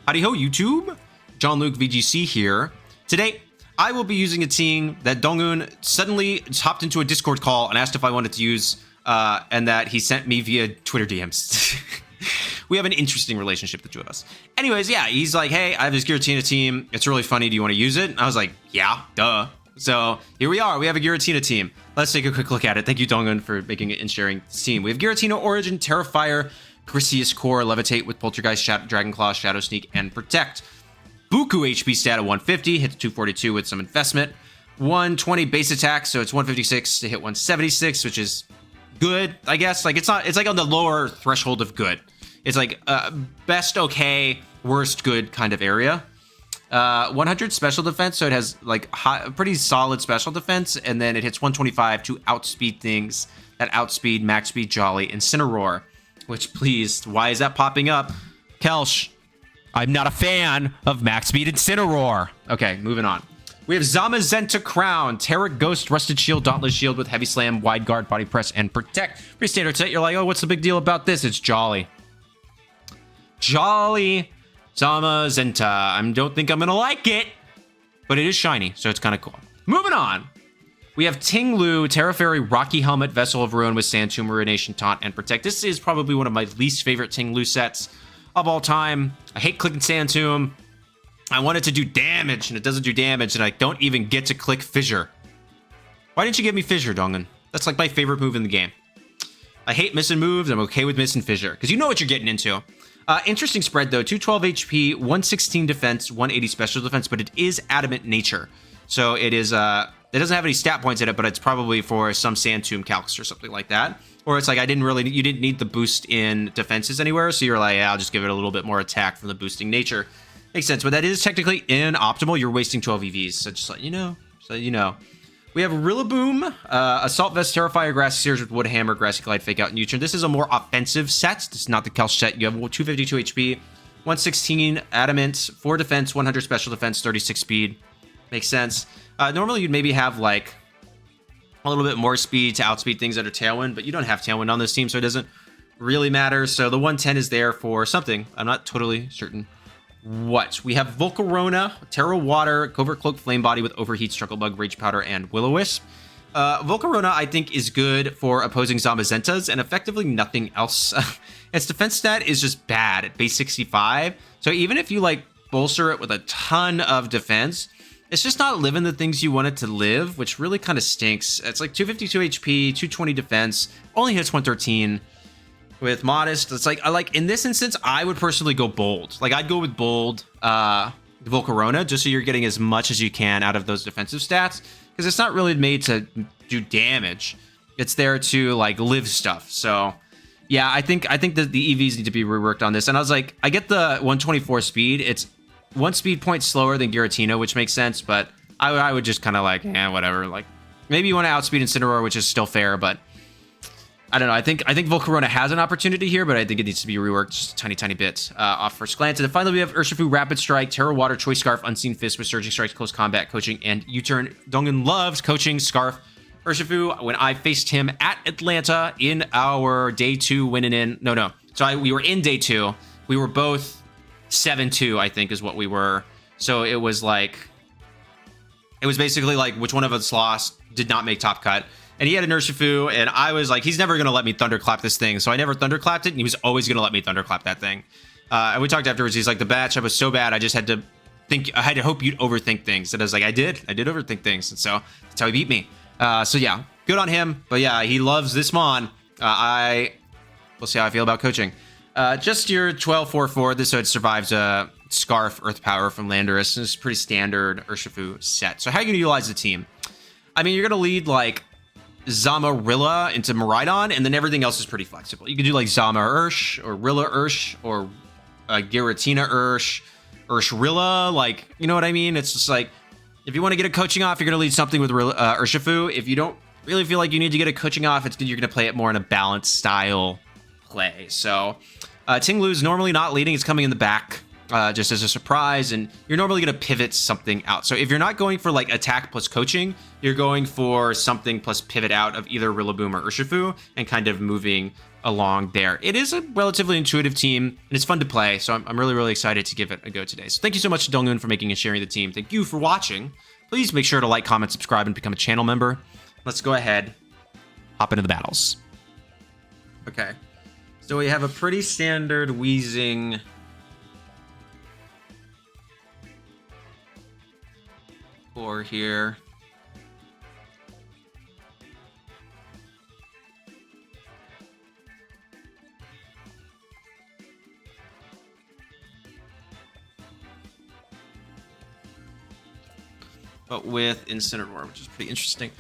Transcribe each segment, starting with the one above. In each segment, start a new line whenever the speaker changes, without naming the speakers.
Howdy Ho, YouTube. Jon-Luke VGC here. Today, I will be using a team that Donghun suddenly hopped into a Discord call and asked if I wanted to use, and that he sent me via Twitter DMs. We have an interesting relationship, the two of us. Anyways, yeah, he's like, hey, I have this Giratina team. It's really funny. Do you want to use it? And I was like, yeah, duh. So here we are. We have a Giratina team. Let's take a quick look at it. Thank you, Donghun, for making it and sharing this team. We have Giratina Origin, Terrifier, Griseous Core, Levitate with Poltergeist, Dragon Claw, Shadow Sneak, and Protect. Buku HP stat at 150, hits 242 with some investment. 120 base attack, so it's 156 to hit 176, which is good, I guess. Like it's like on the lower threshold of good. It's like best okay, worst good kind of area. 100 special defense, so it has like pretty solid special defense, and then it hits 125 to outspeed things that outspeed Max Speed Jolly Incineroar. Which, please, why is that popping up? Kelsh, I'm not a fan of Max Speed Incineroar. Okay, moving on. We have Zamazenta Crown, Terra Ghost, Rusted Shield, Dauntless Shield with Heavy Slam, Wide Guard, Body Press, and Protect. Pretty standard set. You're like, oh, what's the big deal about this? It's Jolly. Jolly Zamazenta. I don't think I'm going to like it, but it is shiny, so it's kind of cool. Moving on. We have Ting-Lu, Terra Fairy, Rocky Helmet, Vessel of Ruin with Sand Tomb, Ruination, Taunt, and Protect. This is probably one of my least favorite Ting-Lu sets of all time. I hate clicking Sand Tomb. I want it to do damage, and it doesn't do damage, and I don't even get to click Fissure. Why didn't you give me Fissure, Donghun? That's like my favorite move in the game. I hate missing moves. I'm okay with missing Fissure, because you know what you're getting into. Interesting spread, though. 212 HP, 116 defense, 180 special defense, but it is Adamant Nature. So it is... It doesn't have any stat points in it, but it's probably for some Sand Tomb calcs or something like that. Or it's like you didn't need the boost in defenses anywhere, so you're like, yeah, I'll just give it a little bit more attack from the boosting nature. Makes sense, but that is technically inoptimal. You're wasting 12 EVs, so just let you know. We have Rillaboom, Assault Vest, Terrifier, Grassy Sears with Wood Hammer, Grassy Glide, Fake Out, and U-Turn. This is a more offensive set. This is not the Kelch set. You have 252 HP, 116 Adamant, 4 defense, 100 special defense, 36 speed. Makes sense. Normally, you'd maybe have like a little bit more speed to outspeed things that are Tailwind, but you don't have Tailwind on this team, so it doesn't really matter. So the 110 is there for something. I'm not totally certain what. We have Volcarona, Terra Water, Covert Cloak Flame Body with Overheat, Struggle Bug, Rage Powder, and Will-O-Wisp. Volcarona, I think, is good for opposing Zamazentas and effectively nothing else. Its defense stat is just bad at base 65. So even if you like bolster it with a ton of defense, it's just not living the things you want it to live, which really kind of stinks. It's like 252 HP, 220 defense, only hits 113 with modest. It's like in this instance, I would personally go bold. Like I'd go with bold Volcarona, just so you're getting as much as you can out of those defensive stats, because it's not really made to do damage. It's there to like live stuff. So yeah, I think that the EVs need to be reworked on this. And I was like, I get the 124 speed. It's 1 speed point slower than Giratina, which makes sense, but I would just kind of like, whatever. Like, maybe you want to outspeed Incineroar, which is still fair, but I don't know. I think Volcarona has an opportunity here, but I think it needs to be reworked just a tiny bit off first glance. And then finally, we have Urshifu, Rapid Strike, Terra Water, Choice Scarf, Unseen Fist with Surging Strikes, Close Combat, Coaching, and U-Turn. Donghun loves Coaching, Scarf. Urshifu, when I faced him at Atlanta in our day 2 winning in... No. So we were in day 2. We were both 7-2, I think, is what we were. So it was basically like which one of us lost, did not make top cut. And he had an Urshifu, and I was like, he's never going to let me thunderclap this thing. So I never thunderclapped it, and he was always going to let me thunderclap that thing. And we talked afterwards. He's like, the matchup was so bad, I just had to think, I had to hope you'd overthink things. And I was like, I did overthink things. And so that's how he beat me. So yeah, good on him. But yeah, he loves this Mon. We'll see how I feel about Coaching. Just your 12-4-4. This so it survives a Scarf, Earth Power from Landorus. This is pretty standard Urshifu set. So how are you going to utilize the team? I mean, you're going to lead like Zamarilla into Miraidon, and then everything else is pretty flexible. You can do like Zama Ursh, or Rilla Ursh, or Giratina Urshilla. Like, you know what I mean? It's just like, if you want to get a coaching off, you're going to lead something with Urshifu. If you don't really feel like you need to get a coaching off, you're going to play it more in a balanced style play. So Ting-Lu is normally not leading. It's coming in the back just as a surprise, and you're normally going to pivot something out. So if you're not going for like attack plus coaching, you're going for something plus pivot out of either Rillaboom or Urshifu and kind of moving along there. It is a relatively intuitive team, and it's fun to play, so I'm really, really excited to give it a go today. So thank you so much to Donghun for making and sharing the team. Thank you for watching. Please make sure to like, comment, subscribe, and become a channel member. Let's go ahead, hop into the battles. Okay, so we have a pretty standard Wheezing core here. But with Incineroar, which is pretty interesting.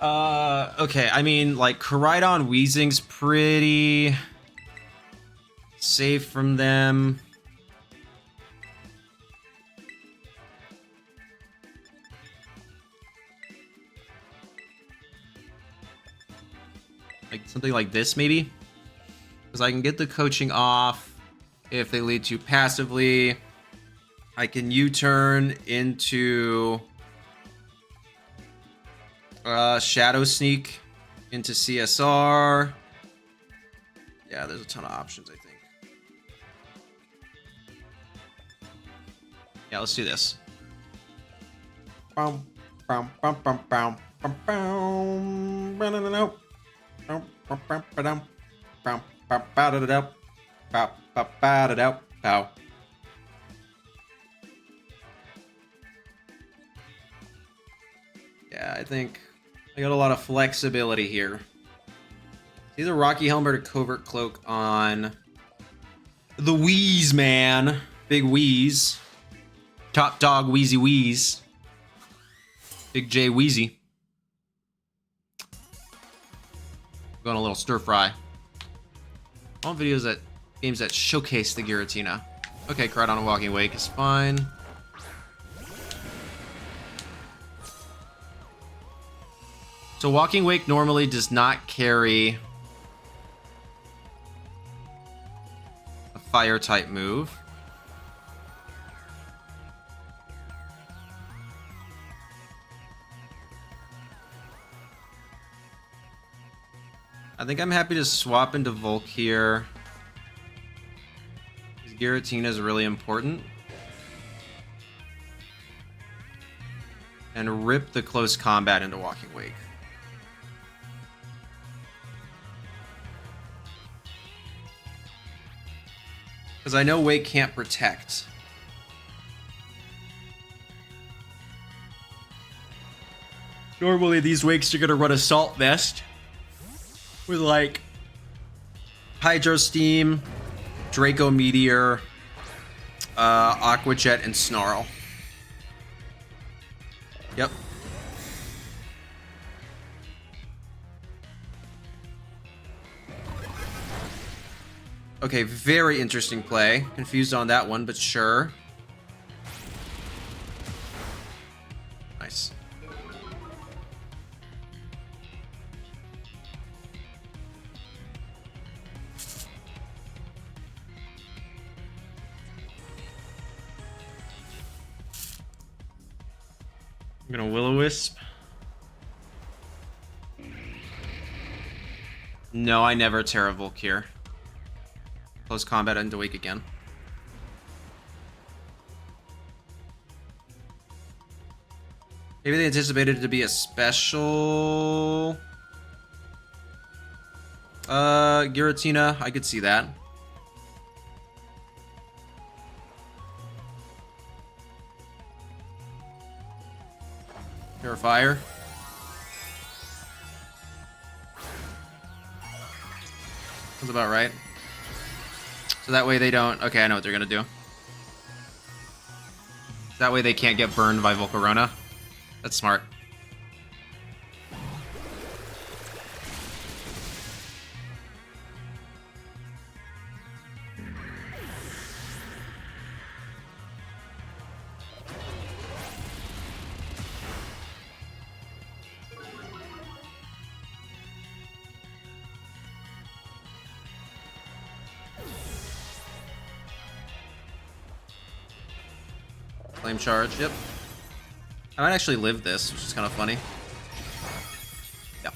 Okay, I mean, like, Koraidon Weezing's pretty safe from them. Like, something like this, maybe? Because I can get the coaching off if they lead too passively. I can U-turn into... Shadow Sneak into CSR. Yeah, there's a ton of options, I think. Yeah, let's do this. Yeah, I think I got a lot of flexibility here. Either Rocky Helmet or Covert Cloak on the Wheeze man. Big Wheeze. Top dog Wheezy Wheeze. Big J Wheezy. Going a little stir fry. I want videos that games that showcase the Giratina. Okay, Koraidon and Walking Wake is fine. So Walking Wake normally does not carry a fire type move. I think I'm happy to swap into Volk here. Because Giratina is really important. And rip the close combat into Walking Wake. Because I know Wake can't protect. Normally these Wakes are going to run Assault Vest. With like Hydro Steam, Draco Meteor, Aqua Jet, and Snarl. Yep. Okay, very interesting play. Confused on that one, but sure. Nice. I'm gonna Will-O-Wisp. No, I never Terra Volk here. Close combat into Wake again. Maybe they anticipated it to be a special... Giratina. I could see that. Purifier. That's about right. So that way they don't... Okay, I know what they're gonna do. That way they can't get burned by Volcarona. That's smart. Flame charge, yep. I might actually live this, which is kind of funny. Yeah.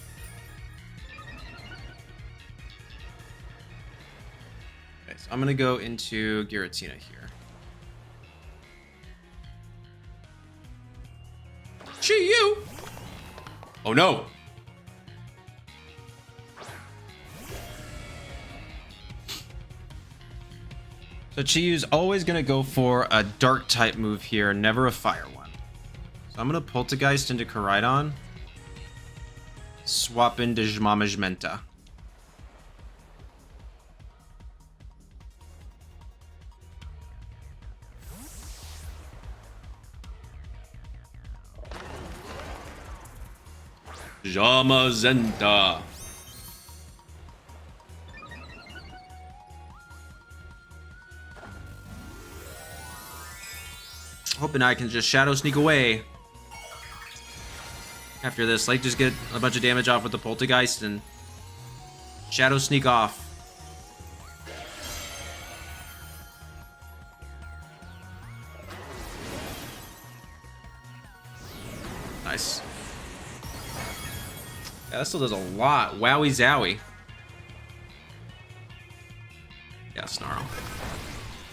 I'm gonna go into Giratina here. Chi-Yu! Oh no! So Chi-Yu's always gonna go for a dark type move here, never a fire one. So I'm gonna Poltergeist into Koraidon. Swap into Zamazenta. Zamazenta. Hoping I can just Shadow Sneak away. After this, like, just get a bunch of damage off with the Poltergeist and Shadow Sneak off. Nice. Yeah, that still does a lot. Wowie zowie. Yeah, Snarl.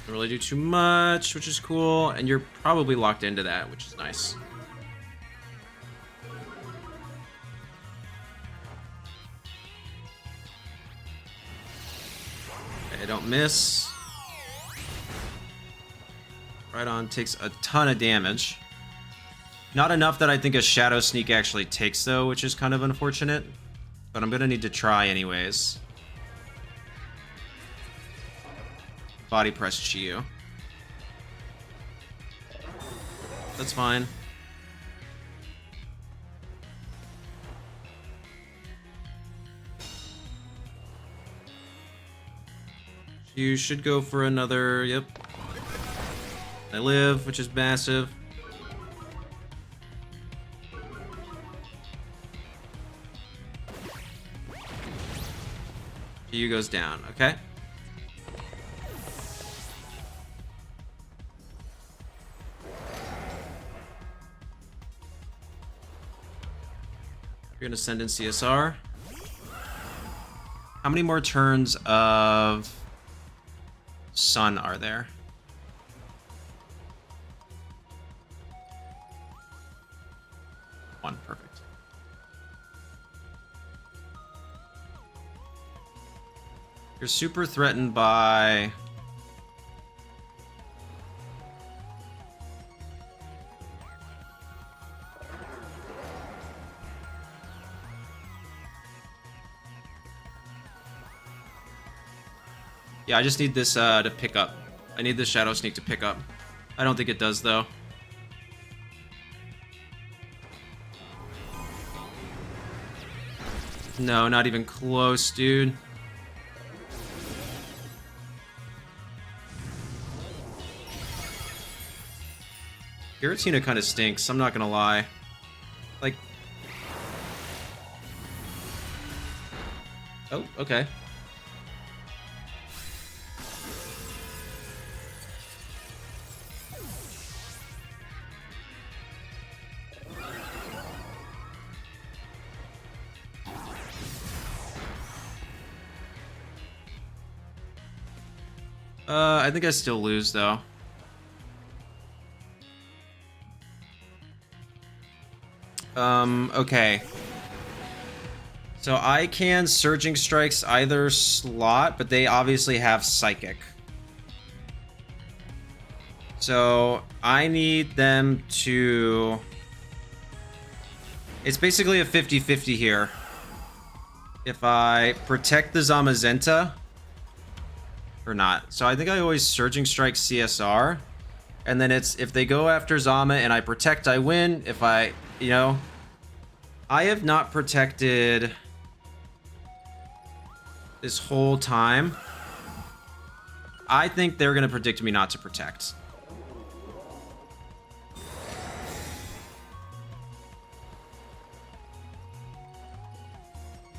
Don't really do too much, which is cool. And you're probably locked into that, which is nice. Okay, don't miss. Koraidon takes a ton of damage. Not enough that I think a Shadow Sneak actually takes, though, which is kind of unfortunate. But I'm gonna need to try anyways. Body press Chi-Yu. That's fine. You should go for another, yep. I live, which is massive. Chi-Yu goes down, okay? You're gonna send in CSR. How many more turns of Sun are there? One, perfect. You're super threatened by... Yeah, I just need this to pick up. I need the Shadow Sneak to pick up. I don't think it does, though. No, not even close, dude. Giratina kind of stinks, I'm not gonna lie. Like... Oh, okay. I think I still lose, though. Okay. So I can Surging Strikes either slot, but they obviously have Psychic. So I need them to... It's basically a 50-50 here. If I protect the Zamazenta... Or not. So I think I always Surging Strike CSR. And then it's, if they go after Zama and I protect, I win. If I, you know... I have not protected this whole time. I think they're going to predict me not to protect.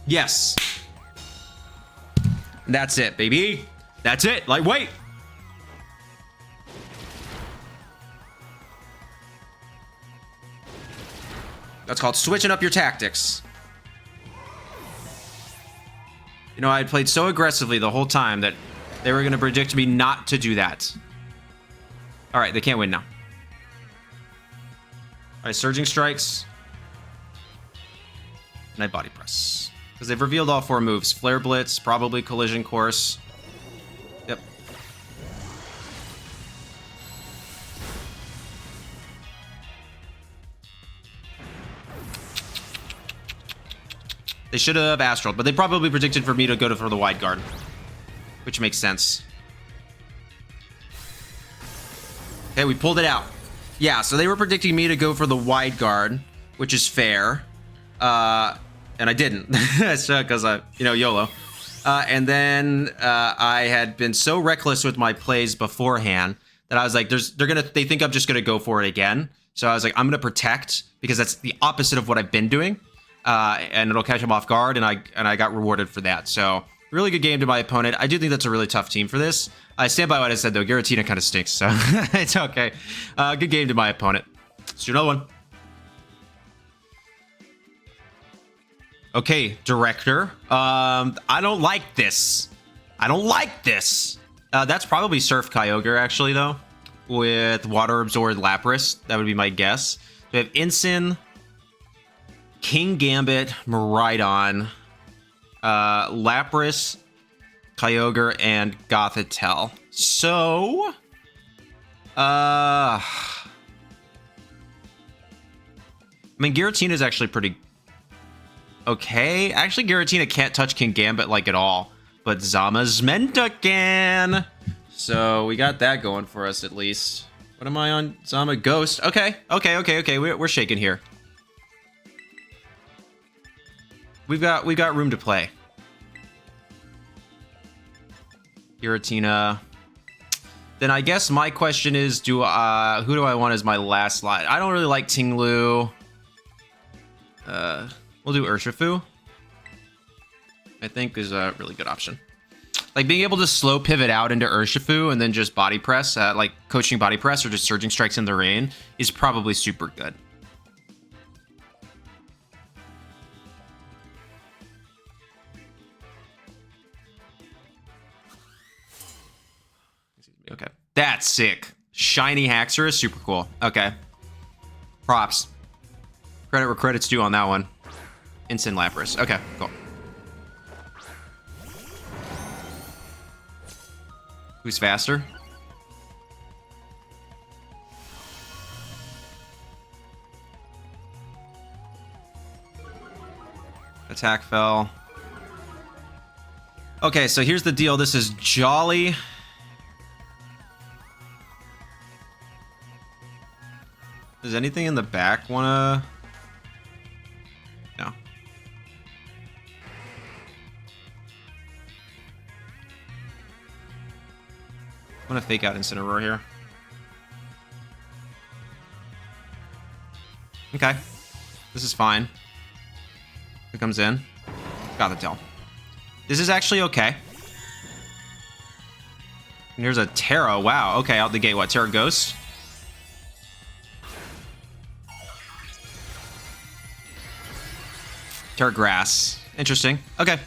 Yes. That's it, baby. That's it. Like, wait. That's called switching up your tactics. You know, I had played so aggressively the whole time that They were going to predict me not to do that. All right, they can't win now. All right, Surging Strikes. And I Body Press. Because they've revealed all 4 moves. Flare Blitz, probably Collision Course. Yep. They should have Astral, but they probably predicted for me to go for the Wide Guard. Which makes sense. Okay, we pulled it out. Yeah, so they were predicting me to go for the Wide Guard, which is fair. And I didn't, because I, YOLO. And then I had been so reckless with my plays beforehand that I was like, they think I'm just gonna go for it again. So I was like, I'm gonna protect, because that's the opposite of what I've been doing, and it'll catch them off guard, and I got rewarded for that. So really good game to my opponent. I do think that's a really tough team for this. I stand by what I said though. Giratina kind of stinks, so it's okay. Good game to my opponent. Let's do another one. Okay, Director. I don't like this. I don't like this. That's probably Surf Kyogre, actually, though. With Water Absorbed Lapras. That would be my guess. We have Ensign, King Gambit, Miraidon, Lapras, Kyogre, and Gothitelle. So... I mean, Giratina is actually pretty... okay, actually Giratina can't touch King Gambit like at all, but Zamazenta can. So we got that going for us at least. What am I on? Zama Ghost. Okay. We're shaking here. We've got room to play. Giratina. Then I guess my question is, who do I want as my last slot? I don't really like Ting-Lu. We'll do Urshifu. I think is a really good option. Like being able to slow pivot out into Urshifu and then just body press, like coaching body press or just surging strikes in the rain is probably super good. Okay, that's sick. Shiny Haxorus is super cool. Okay, props. Credit where credit's due on that one. Instant Lapras. Okay, cool. Who's faster? Attack fell. Okay, so here's the deal. This is Jolly. Does anything in the back wanna... no. I'm gonna fake out Incineroar here. Okay. This is fine. Who comes in? Gothitelle. This is actually okay. And here's a Terra. Wow. Okay, out the gate. What? Terra Ghost? Terra Grass. Interesting. Okay.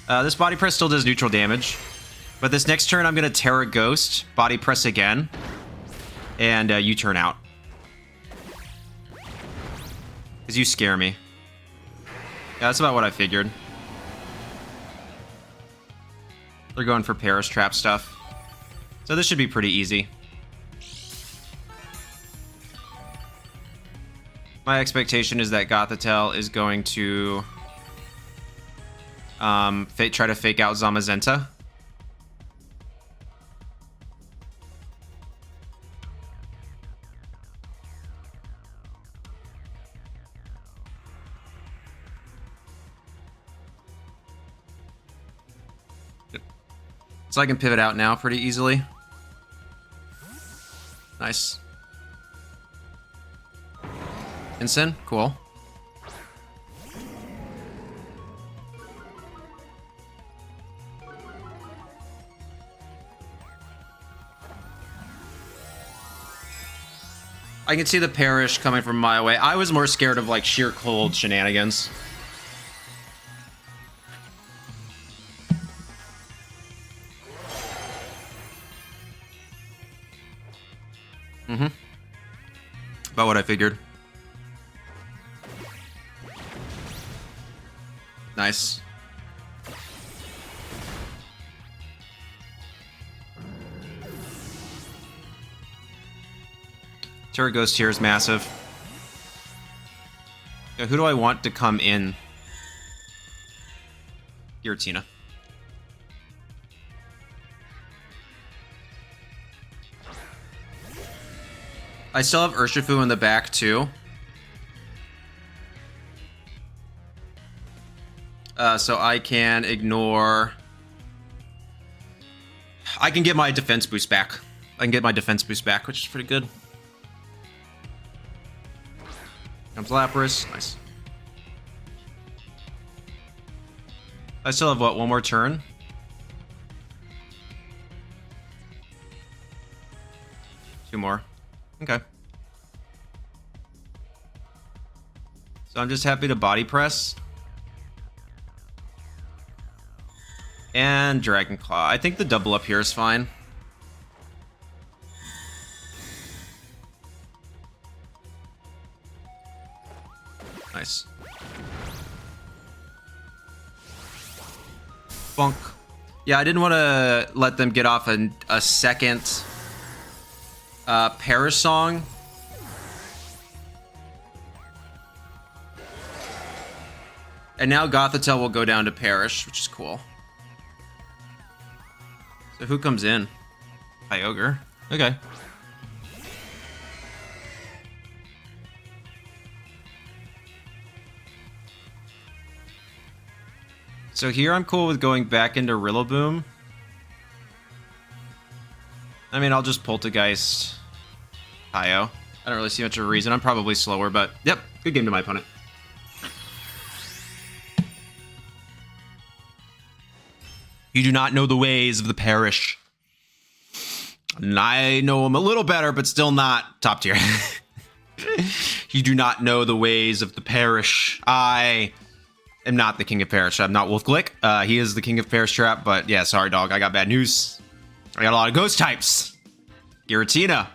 This Body Press still does neutral damage. But this next turn, I'm going to Terra Ghost, Body Press again, and U-turn out. Because you scare me. Yeah, that's about what I figured. They're going for Paris Trap stuff. So this should be pretty easy. My expectation is that Gothitelle is going to try to fake out Zamazenta. So I can pivot out now pretty easily. Nice. Ensign, cool. I can see the Perish coming from a mile away. I was more scared of like sheer cold shenanigans. Mm-hmm. About what I figured. Nice. Terapagos here is massive. Yeah, who do I want to come in? Giratina. I still have Urshifu in the back too. So I can ignore... I can get my defense boost back. I can get my defense boost back, which is pretty good. Comes Lapras. Nice. I still have, what, one more turn? Two more. Okay. So I'm just happy to body press. And Dragon Claw. I think the double up here is fine. Nice. Bonk. Yeah, I didn't want to let them get off a second Perish Song. And now Gothitelle will go down to Perish, which is cool. So who comes in? Kyogre. Okay. So here I'm cool with going back into Rillaboom. I mean, I'll just Poltergeist Tayo. I don't really see much of a reason. I'm probably slower, but yep, good game to my opponent. You do not know the ways of the Perish. And I know them a little better, but still not top tier. You do not know the ways of the Perish. I am not the king of Perish. I'm not Wolfglick. He is the king of Perish Trap, but yeah, sorry, dog. I got bad news. I got a lot of ghost types. Giratina.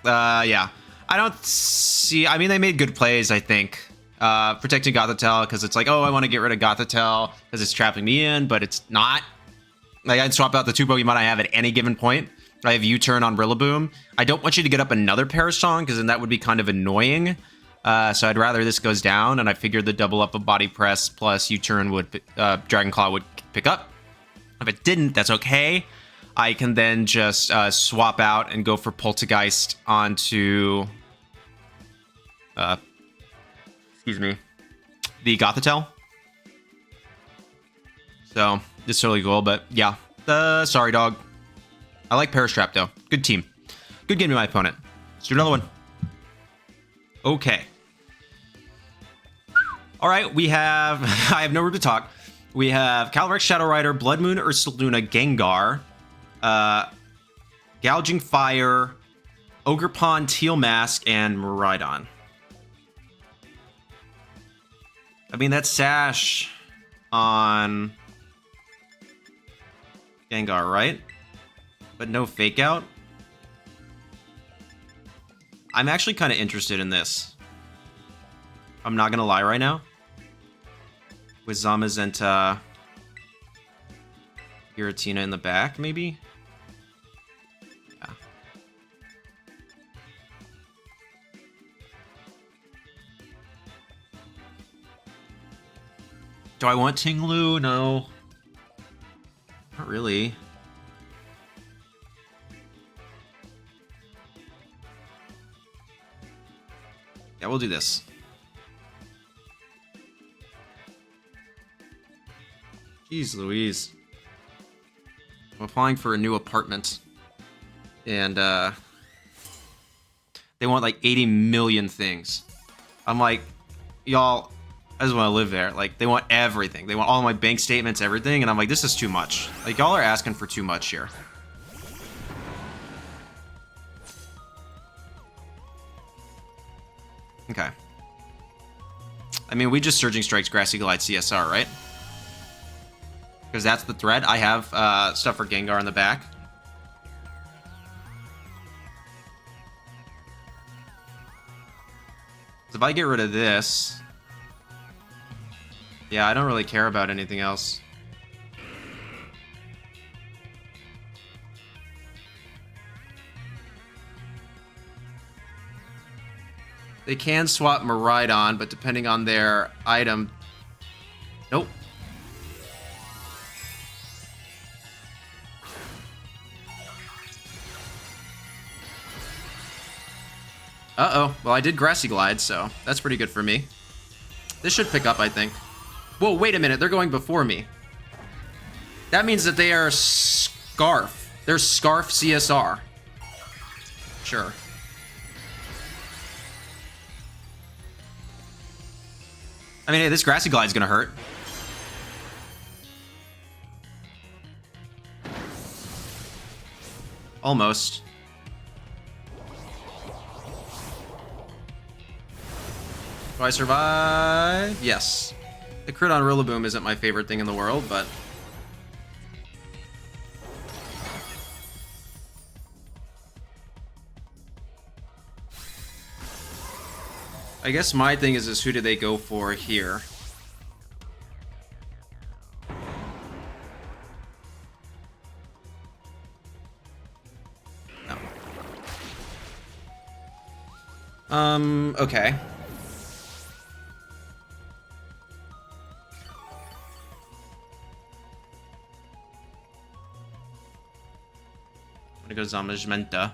Yeah. I don't see... I mean, they made good plays, I think. Protecting Gothitelle, because it's like, oh, I want to get rid of Gothitelle because it's trapping me in, but it's not. Like, I'd swap out the two Pokemon I have at any given point. I have U-turn on Rillaboom. I don't want you to get up another Perish Song, because then that would be kind of annoying. So I'd rather this goes down, and I figured the double up of Body Press plus U-turn would, Dragon Claw would pick up. If it didn't, that's okay. I can then just swap out and go for Poltergeist onto... excuse me. The Gothitelle. So, it's totally cool, but yeah. Sorry, dog. I like Perish Trap, though. Good team. Good game to my opponent. Let's do another one. Okay. All right, we have... I have no room to talk. We have Calyrex, Shadow Rider, Blood Moon, Ursaluna, Gengar, Gouging Fire, Ogerpon, Teal Mask, and Miraidon. I mean, that's Sash on Gengar, right? But no Fake Out? I'm actually kind of interested in this. I'm not going to lie right now. With Zamazenta, Giratina in the back, maybe? Yeah. Do I want Ting-Lu? No. Not really. Yeah, we'll do this. Jeez Louise. I'm applying for a new apartment. And, they want like 80 million things. I'm like, y'all, I just want to live there. Like, they want everything. They want all my bank statements, everything. And I'm like, this is too much. Like, y'all are asking for too much here. Okay. I mean, we just Surging Strikes, Grassy Glide, CSR, right? Because that's the threat. I have stuff for Gengar in the back. If I get rid of this... Yeah, I don't really care about anything else. They can swap Miraidon, but depending on their item... Nope. Uh-oh. Well, I did Grassy Glide, so that's pretty good for me. This should pick up, I think. Whoa, wait a minute. They're going before me. That means that they are Scarf. They're Scarf CSR. Sure. I mean, hey, this Grassy Glide's gonna hurt. Almost. Do I survive? Yes. The crit on Rillaboom isn't my favorite thing in the world, but... I guess my thing is who do they go for here? No. Okay. I'm gonna go Zamazenta.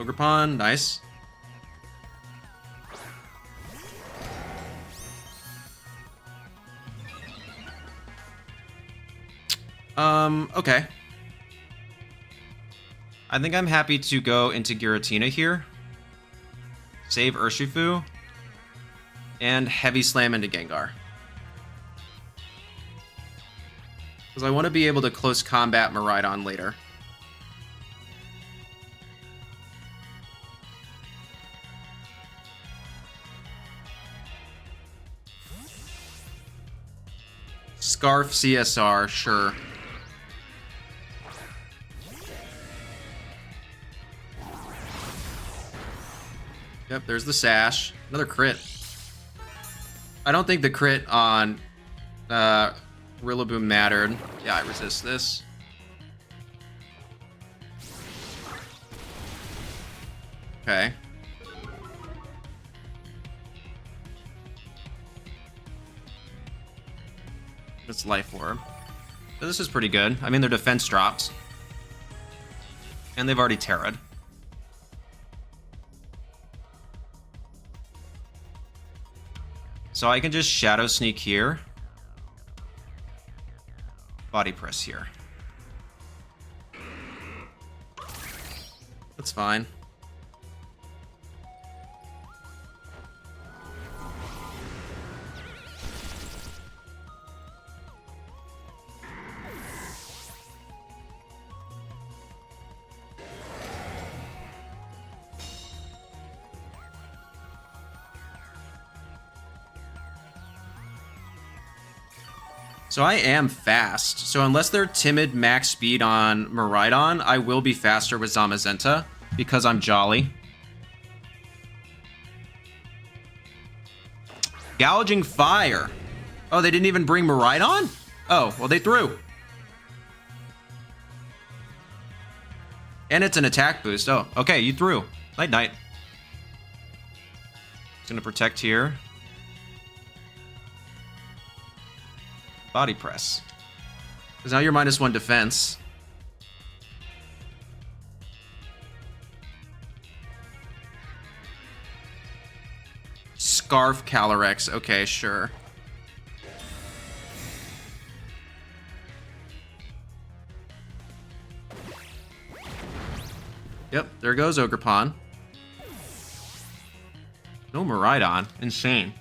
Ogre Pond, nice. Okay. I think I'm happy to go into Giratina here. Save Urshifu. And Heavy Slam into Gengar. Because I want to be able to close combat Miraidon later. Scarf CSR, sure. Yep, there's the Sash. Another crit. I don't think the crit on Rillaboom mattered. Yeah, I resist this. Okay. It's Life Orb. So this is pretty good. I mean, their defense drops. And they've already Terra'd. So I can just Shadow Sneak here. Body Press here. That's fine. So I am fast. So unless they're timid max speed on Miraidon, I will be faster with Zamazenta because I'm jolly. Gouging Fire. Oh, they didn't even bring Miraidon? Oh, well they threw. And it's an attack boost. Oh, okay, you threw. Night night. It's gonna protect here. Body Press. Because now you're -1 defense. Scarf Calyrex. Okay, sure. Yep, there goes Ogerpon. No Miraidon. Insane.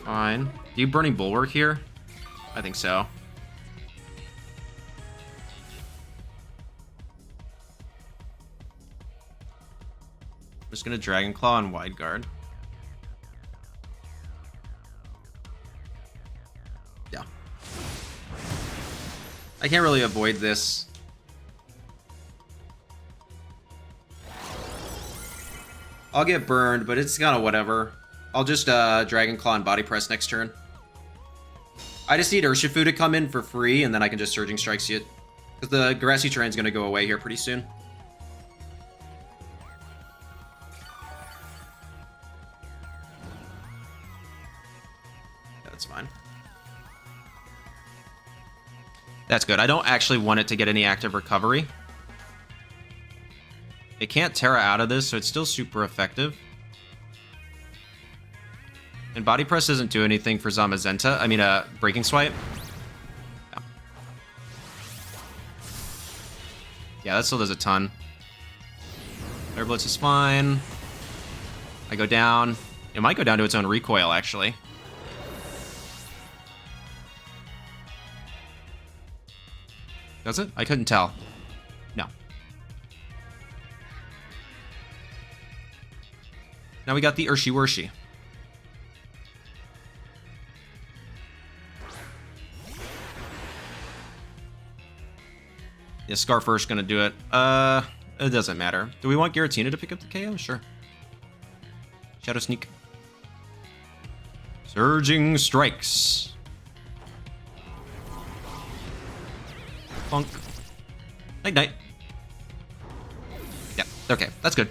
Fine. Do you Burning Bulwark here? I think so. I'm just gonna Dragon Claw and Wide Guard. I can't really avoid this. I'll get burned, but it's kind of whatever. I'll just Dragon Claw and Body Press next turn. I just need Urshifu to come in for free, and then I can just Surging Strike it. Because the Grassy Terrain's going to go away here pretty soon. Yeah, that's fine. That's good. I don't actually want it to get any active recovery. It can't Terra out of this, so it's still super effective. And Body Press doesn't do anything for Zamazenta. I mean, Breaking Swipe. Yeah, that still does a ton. Air Blitz is fine. I go down. It might go down to its own recoil, actually. Does it? I couldn't tell. No. Now we got the Urshifu. Yeah, Scarfur's gonna do it. It doesn't matter. Do we want Giratina to pick up the KO? Sure. Shadow Sneak. Surging Strikes. Funk. Night-night. Yeah, okay, that's good.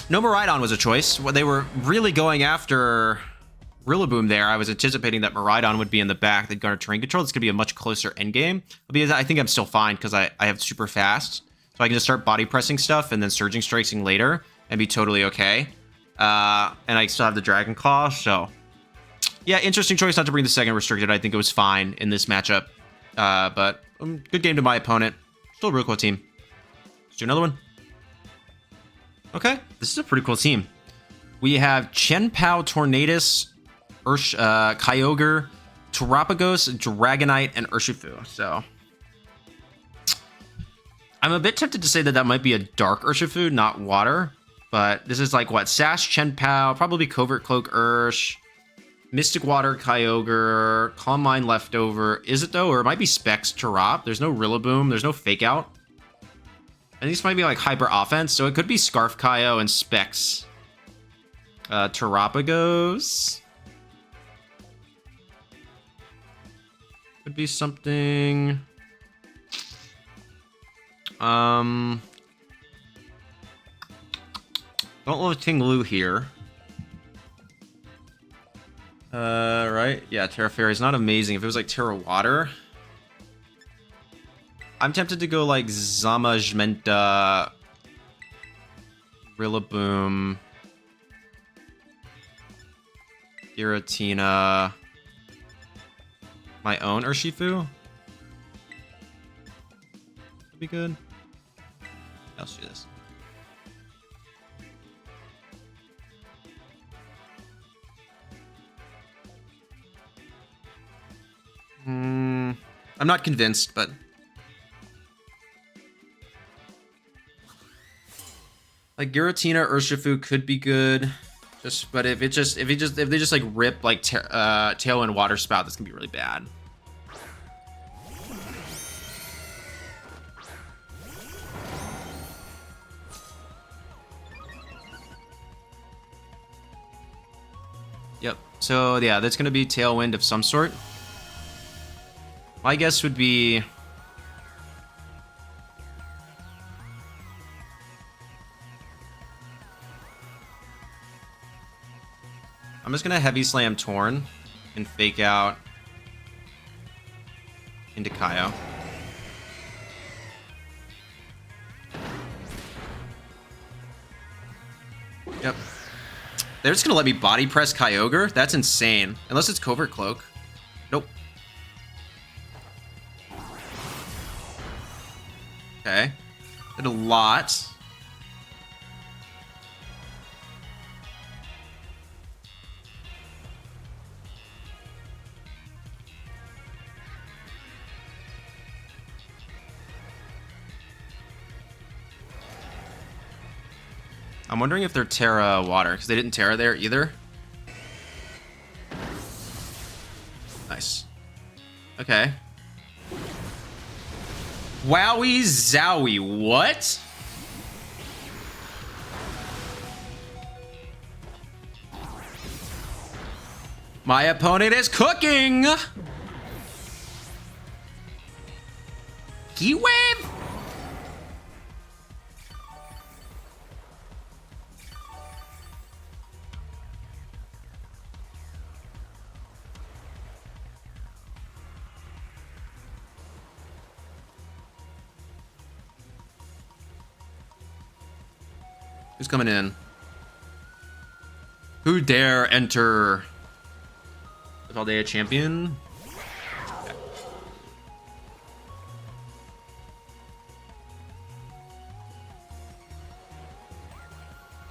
No Miraidon was a choice. When they were really going after Rillaboom there, I was anticipating that Miraidon would be in the back. They'd garner terrain control. It's going to be a much closer endgame. Because I think I'm still fine because I have super fast. So I can just start body pressing stuff and then Surging Striking later and be totally okay. And I still have the Dragon Claw, so... Yeah, interesting choice not to bring the second Restricted. I think it was fine in this matchup. But good game to my opponent. Still a real cool team. Let's do another one. Okay, this is a pretty cool team. We have Chien-Pao, Tornadus, Kyogre, Terapagos, Dragonite, and Urshifu. So I'm a bit tempted to say that that might be a dark Urshifu, not water. But this is like, what, Sash, Chien-Pao, probably Covert Cloak Ursh, Mystic Water, Kyogre, Calm Mind Leftover. Is it though? Or it might be Specs Terap. There's no Rillaboom. There's no Fake Out. And these might be like Hyper Offense. So it could be Scarf Kyo and Specs Terapagos. Could be something. Don't love Ting-Lu here. Right? Yeah, Terra Fairy is not amazing. If it was like Terra Water. I'm tempted to go like Zamazenta, Rillaboom, Giratina, my own Urshifu. Would be good. Let's do this. I'm not convinced, but like Giratina, Urshifu could be good. But if they just like rip like Tailwind Water Spout, that's gonna be really bad. Yep. So yeah, that's gonna be Tailwind of some sort. My guess would be I'm just gonna Heavy Slam Torn and Fake Out into Kyo. Yep. They're just gonna let me Body Press Kyogre? That's insane. Unless it's Covert Cloak. Nope. Okay. Did a lot. I'm wondering if they're Terra Water, because they didn't Terra there either. Nice. Okay. Wowie zowie, what? My opponent is cooking! Heat wave? Who's coming in? Who dare enter with Aldea champion? Okay.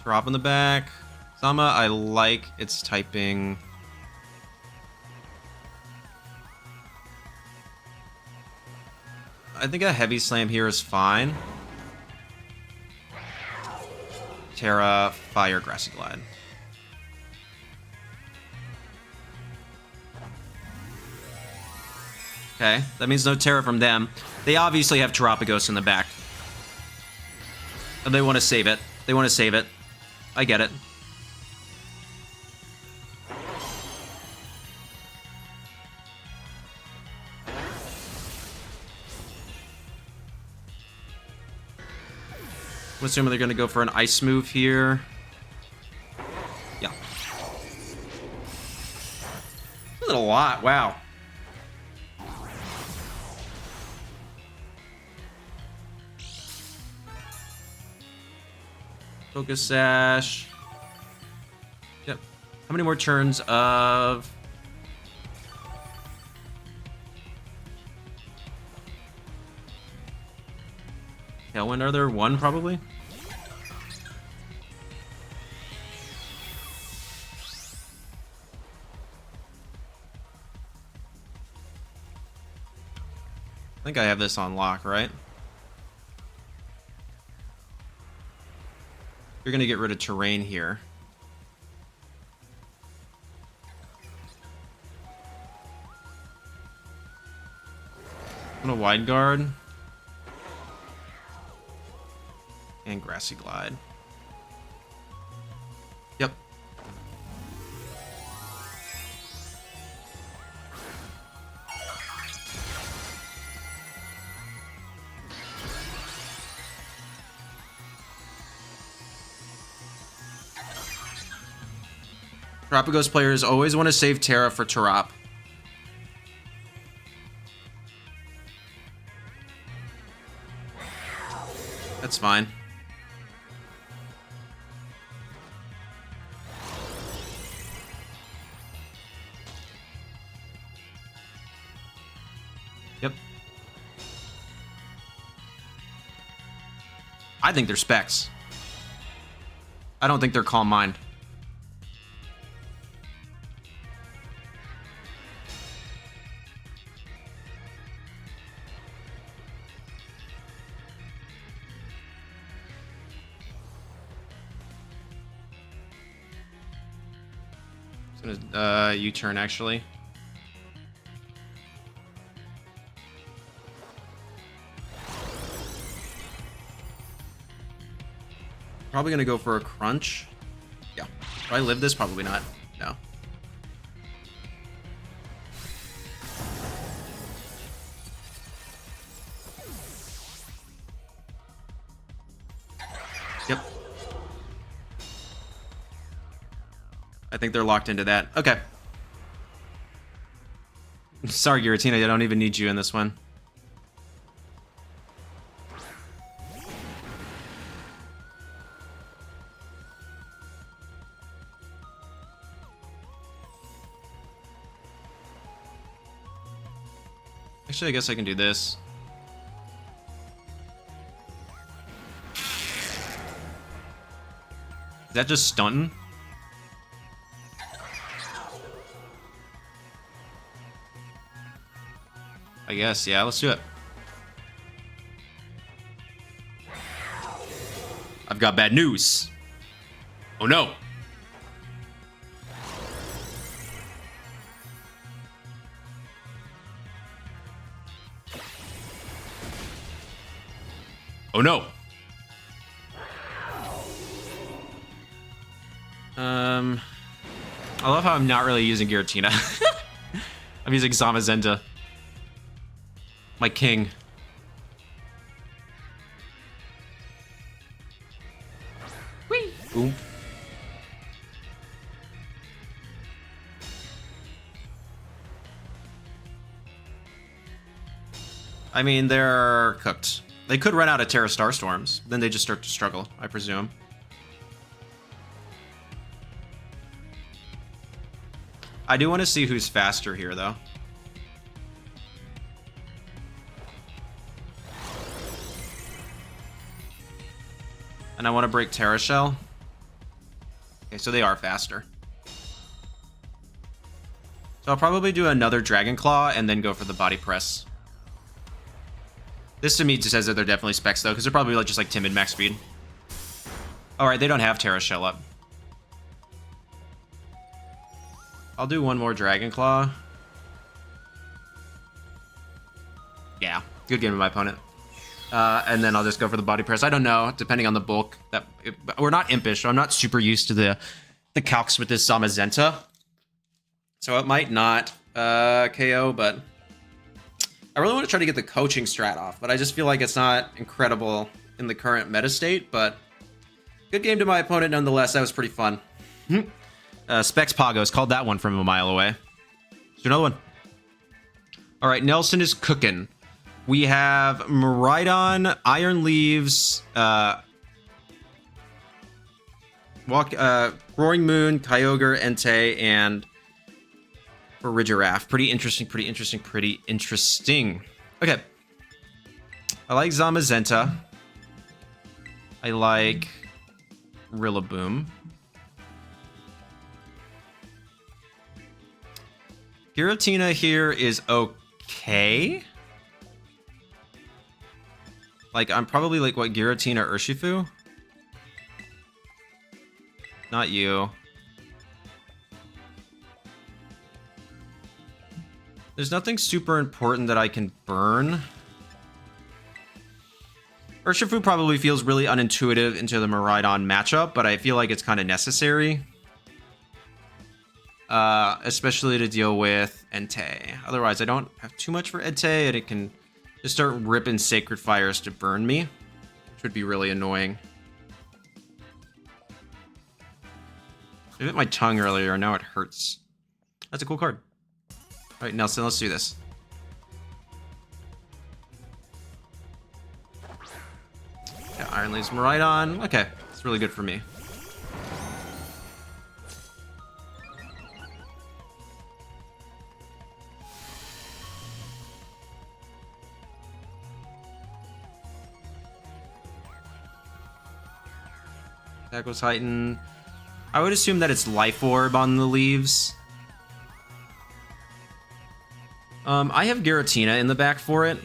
Drop in the back. Zama, I like its typing. I think a heavy slam here is fine. Terra, Fire, Grassy Glide. Okay, that means no Terra from them. They obviously have Terapagos in the back. And they want to save it. They want to save it. I get it. I'm assuming they're going to go for an ice move here. Yeah. That's a lot. Wow. Focus Sash. Yep. How many more turns of... Tailwind are there? One, probably? I think I have this on lock, right? You're gonna get rid of terrain here. I'm gonna wide guard. And Grassy Glide. Yep. Terapagos players always want to save Terra for Terap. That's fine. Yep. I think they're specs. I don't think they're Calm Mind. U-turn actually. Probably gonna go for a crunch. Yeah. Do I live this? Probably not. No. Yep. I think they're locked into that. Okay. Sorry, Giratina, I don't even need you in this one. Actually, I guess I can do this. Is that just stunting? I guess, yeah, let's do it. I've got bad news. Oh no. Oh no. I love how I'm not really using Giratina. I'm using Zamazenta. My king. Whee! Ooh. I mean, they're cooked. They could run out of Terra Starstorms. Then they just start to struggle, I presume. I do want to see who's faster here, though. And I want to break Terra Shell. Okay, so they are faster. So I'll probably do another Dragon Claw and then go for the Body Press. This to me just says that they're definitely specs, though, because they're probably just like timid max speed. Alright, they don't have Terra Shell up. I'll do one more Dragon Claw. Yeah, good game of my opponent. And then I'll just go for the Body Press. I don't know, depending on the bulk. We're not impish, so I'm not super used to the calcs with this Zamazenta. So it might not KO, but I really want to try to get the coaching strat off, but I just feel like it's not incredible in the current meta state, but good game to my opponent nonetheless. That was pretty fun. Specs Pagos, called that one from a mile away. Let's do another one. All right, Nelson is cooking. We have Miraidon, Iron Leaves, Roaring Moon, Kyogre, Entei, and Farigiraf. Pretty interesting, pretty interesting, pretty interesting. Okay. I like Zamazenta. I like Rillaboom. Giratina here is okay. Like, I'm probably like, what, Giratina Urshifu? Not you. There's nothing super important that I can burn. Urshifu probably feels really unintuitive into the Miraidon matchup, but I feel like it's kind of necessary. Especially to deal with Entei. Otherwise, I don't have too much for Entei, and it can just start ripping Sacred Fires to burn me, which would be really annoying. I bit my tongue earlier, and now it hurts. That's a cool card. All right, Nelson, let's do this. Yeah, Iron Leaves Miraidon. Okay, it's really good for me. Tackles Titan. I would assume that it's Life Orb on the leaves. I have Giratina in the back for it,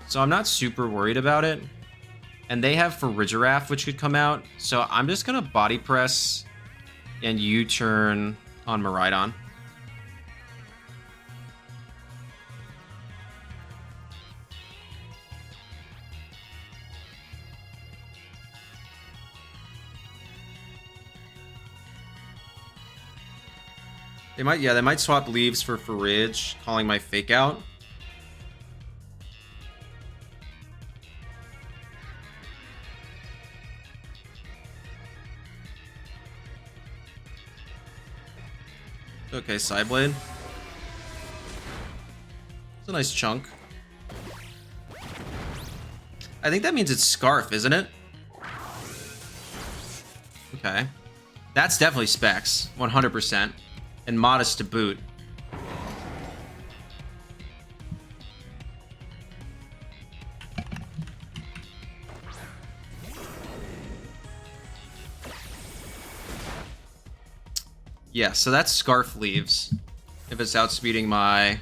so I'm not super worried about it. And they have Farigiraf, which could come out, so I'm just gonna Body Press and U-turn on Miraidon. They might swap leaves for Farig, calling my fake out. Okay, Psyblade. It's a nice chunk. I think that means it's Scarf, isn't it? Okay. That's definitely specs, 100%. And Modest to boot. Yeah, so that's Scarf Leaves. If it's outspeeding my...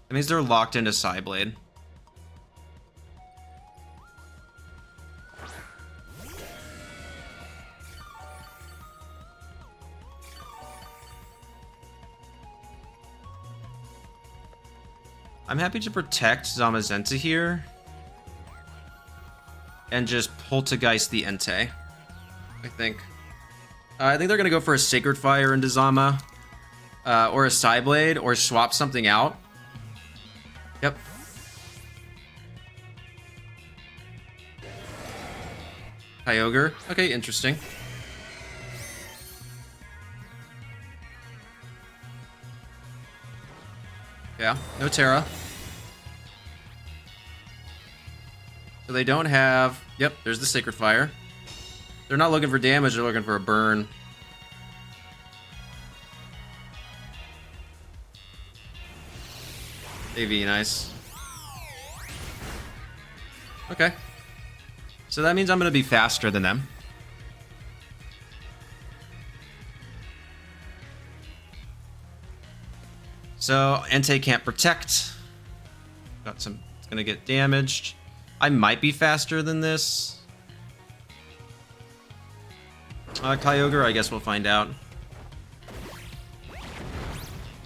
That means they're locked into Psyblade. I'm happy to protect Zamazenta here. And just Poltergeist the Entei, I think. I think they're going to go for a Sacred Fire into Zama. Or a Psyblade, or swap something out. Yep. Kyogre. Okay, interesting. Yeah, no Terra. So they don't have... Yep, there's the Sacred Fire. They're not looking for damage, they're looking for a burn. AV, nice. Okay. So that means I'm going to be faster than them. So, Entei can't protect. Got some... It's going to get damaged. I might be faster than this. Kyogre, I guess we'll find out.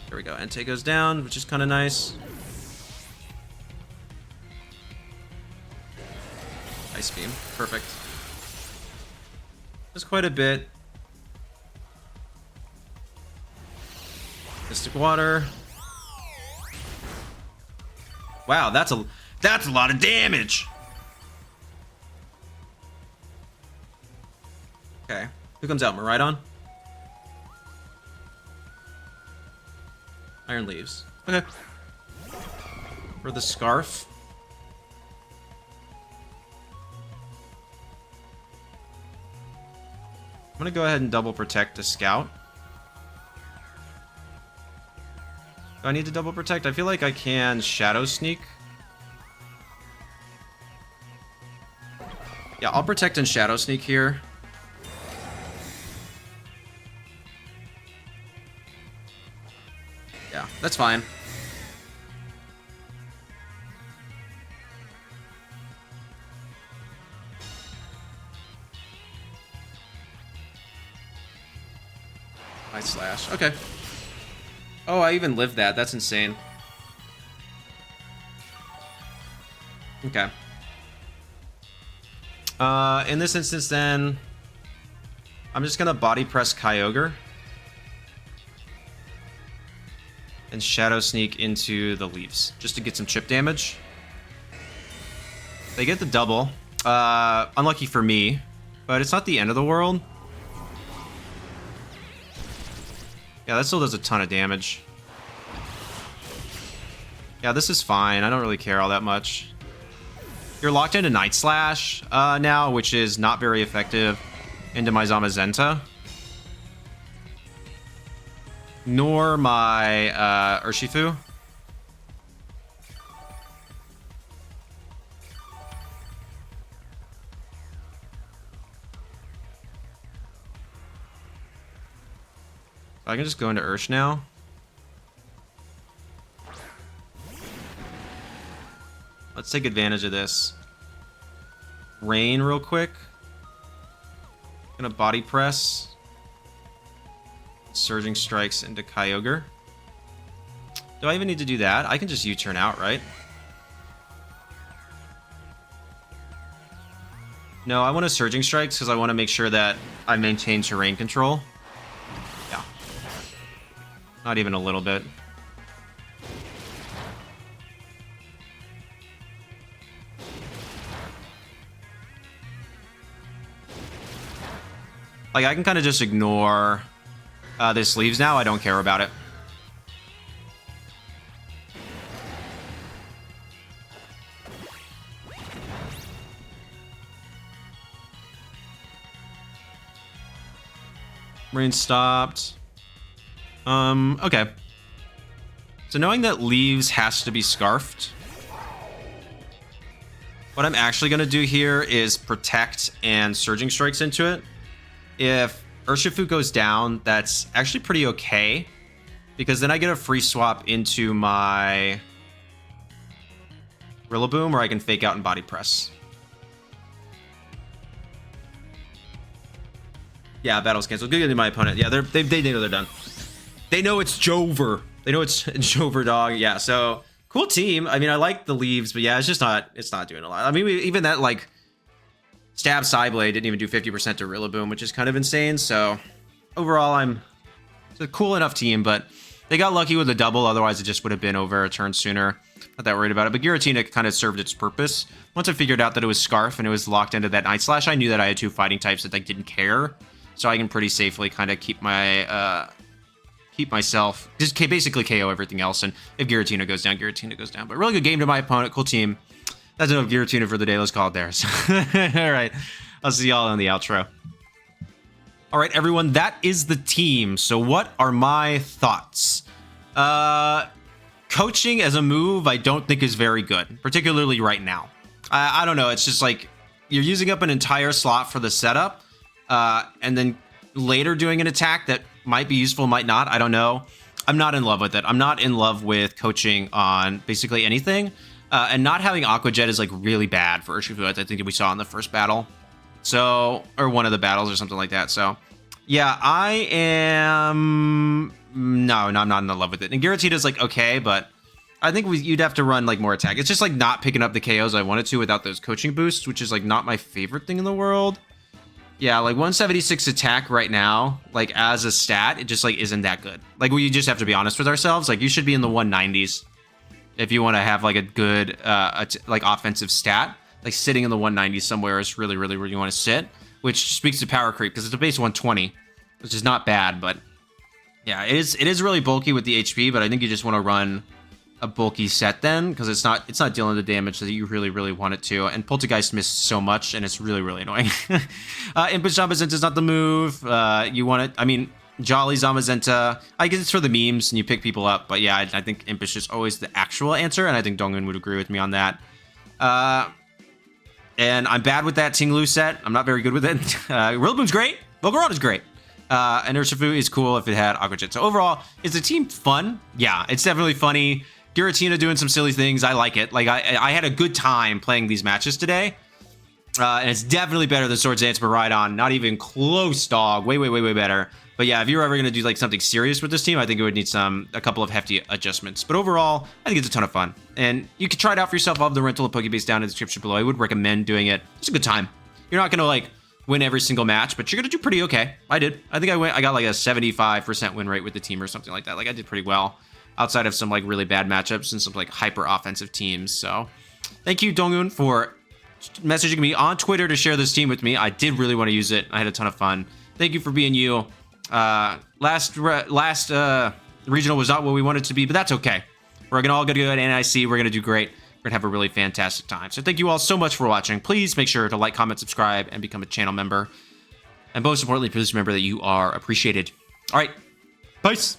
There we go. Entei goes down, which is kind of nice. Ice Beam. Perfect. There's quite a bit. Mystic Water. Wow, that's a lot of damage. Okay. Who comes out? Miraidon? Iron Leaves. Okay. For the Scarf. I'm gonna go ahead and double protect the Scout. Do I need to double protect? I feel like I can Shadow Sneak. Yeah, I'll protect and Shadow Sneak here. Yeah, that's fine. Nice slash. Okay. Oh, I even lived that. That's insane. Okay. In this instance, then, I'm just gonna body press Kyogre and Shadow Sneak into the leaves just to get some chip damage. They get the double. Unlucky for me, but it's not the end of the world. Yeah, that still does a ton of damage. Yeah, this is fine. I don't really care all that much. You're locked into Night Slash now, which is not very effective into my Zamazenta. Nor my Urshifu. I can just go into Ursh now. Let's take advantage of this. Rain real quick. Gonna body press. Surging Strikes into Kyogre. Do I even need to do that? I can just U-turn out, right? No, I want to Surging Strikes because I want to make sure that I maintain terrain control. Yeah. Not even a little bit. Like, I can kind of just ignore this leaves now. I don't care about it. Rain stopped. Okay. So knowing that leaves has to be scarfed, what I'm actually going to do here is protect and Surging Strikes into it. If Urshifu goes down, that's actually pretty okay, because then I get a free swap into my Rillaboom, where I can fake out and body press. Yeah, battle's canceled. Good to my opponent. Yeah, they know they're done. They know it's Jover. They know it's Jover, dog. Yeah, so Cool team. I mean, I like the leaves, but yeah, it's not doing a lot. I mean, even that like stab Psyblade didn't even do 50% to Rillaboom, which is kind of insane. So overall, it's a cool enough team, but they got lucky with a double. Otherwise, it just would have been over a turn sooner. Not that worried about it. But Giratina kind of served its purpose. Once I figured out that it was Scarf and it was locked into that Night Slash, I knew that I had 2 fighting types that like didn't care. So I can pretty safely kind of keep myself, just basically KO everything else. And if Giratina goes down, Giratina goes down. But really good game to my opponent. Cool team. That's enough Giratina for the day. Let's call it there. So, all right. I'll see y'all in the outro. All right, everyone. That is the team. So what are my thoughts? Coaching as a move, I don't think is very good, particularly right now. I don't know. It's just like you're using up an entire slot for the setup, and then later doing an attack that might be useful, might not. I don't know. I'm not in love with it. I'm not in love with coaching on basically anything. And not having Aqua Jet is like really bad for Urshifu. I think we saw in the first battle. So, or one of the battles or something like that. So, yeah, I am... No, I'm not in love with it. And Giratina's like, okay, but I think you'd have to run like more attack. It's just like not picking up the KOs I wanted to without those coaching boosts, which is like not my favorite thing in the world. Yeah, like 176 attack right now, like as a stat, it just like isn't that good. Like we just have to be honest with ourselves. Like you should be in the 190s if you want to have like a good like offensive stat. Like sitting in the 190s somewhere is really, really where you want to sit, which speaks to power creep because it's a base 120, which is not bad, but yeah, it is really bulky with the HP, but I think you just want to run a bulky set then because it's not dealing the damage that you really, really want it to. And Poltergeist missed so much, and it's really, really annoying. Impish Zamazenta is not the move. You want it. I mean, Jolly Zamazenta. I guess it's for the memes and you pick people up, but yeah, I think Impish is always the actual answer, and I think Donghun would agree with me on that. And I'm bad with that Ting-Lu set. I'm not very good with it. Rillaboom's great. Volcarona's great. And Urshifu is cool if it had Aqua Jet. So overall, is the team fun? Yeah, it's definitely funny. Giratina doing some silly things. I like it. Like I had a good time playing these matches today. And it's definitely better than Swords Dance Miraidon. Not even close, dog. Way, way, way, way better. But yeah, if you're ever going to do like something serious with this team, I think it would need a couple of hefty adjustments. But overall, I think it's a ton of fun. And you can try it out for yourself. I'll have the rental of Pokebase down in the description below. I would recommend doing it. It's a good time. You're not going to like win every single match, but you're going to do pretty okay. I did. I think I got like a 75% win rate with the team or something like that. Like I did pretty well outside of some like really bad matchups and some like hyper offensive teams. So thank you, Donghun, for messaging me on Twitter to share this team with me. I did really want to use it. I had a ton of fun. Thank you for being you. Last regional was not what we wanted to be, but that's okay. We're gonna all go good, and I see we're gonna do great. We're gonna have a really fantastic time. So thank you all so much for watching. Please make sure to like, comment, subscribe, and become a channel member. And most importantly, please remember that you are appreciated. All right, peace.